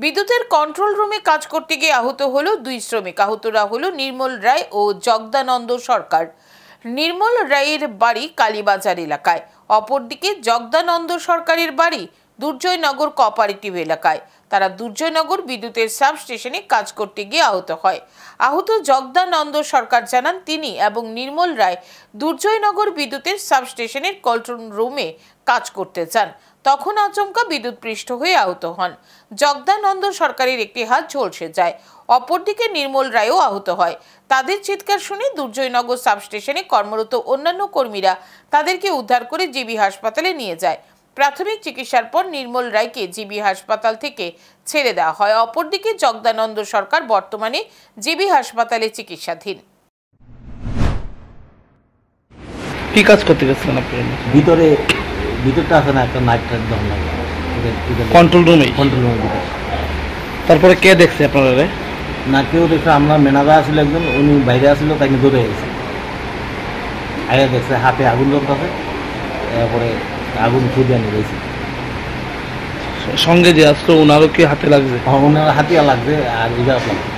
বিদ্যুতের কন্ট্রোল রুমে কাজ করতে গিয়ে আহত হলো দুই শ্রমিক। আহতরা হলো নির্মল রায় ও জগদানন্দ সরকার। নির্মল রায়ের বাড়ি কালীবাজার এলাকায়, অপরদিকে জগদানন্দ সরকারের বাড়ি দুর্জয়নগর কোঅপারেটিভ এলাকায়। তারা দুর্জয়নগর বিদ্যুতের সাবস্টেশনে কাজ করতে গিয়ে আহত হয়। আহত জগদানন্দ সরকার জানান, তিনি এবং নির্মল রায় দুর্জয়নগর বিদ্যুতের সাবস্টেশনের কন্ট্রোল রুমে কাজ করতে যান। তখন আচমকা বিদ্যুৎ পৃষ্ঠ হয়ে আহত হন। জগদানন্দ সরকারের একটি হাত ঝলসে যায়, অপরদিকে নির্মল রায়ও আহত হয়। তাদের চিৎকার শুনে দুর্জয়নগর সাবস্টেশনে কর্মরত অন্যান্য কর্মীরা তাদেরকে উদ্ধার করে জিবি হাসপাতালে নিয়ে যায়। প্রাথমিক চিকিৎসার পর নির্মল রায়কে জিবি হাসপাতাল থেকে ছেড়ে দেওয়া হয়। অপরদিকে জগদানন্দ সরকার বর্তমানে জিবি হাসপাতালে চিকিৎসাধীন। কি কাজ করতে গেছিলেন আপনি? ভিতরটা আছে না, একটা নাইট ধরন লাগে কন্ট্রোল রুমে। ভিতরে তারপরে কে দেখছে আপনারা? না কেউ দেখছে, আমরা ম্যানেজার আসলে একজন, উনি বাইরে আসছিল, তাকে ধরে গেছে। আগে দেখছে হাতে আগুন জ্বলতেছে, তারপরে আগুন খুঁজে নিয়ে গেছে। সঙ্গে যে আসলো ওনারও কি হাতে লাগছে? ওনার হাতিয়া লাগছে আর ইজার লাগছে।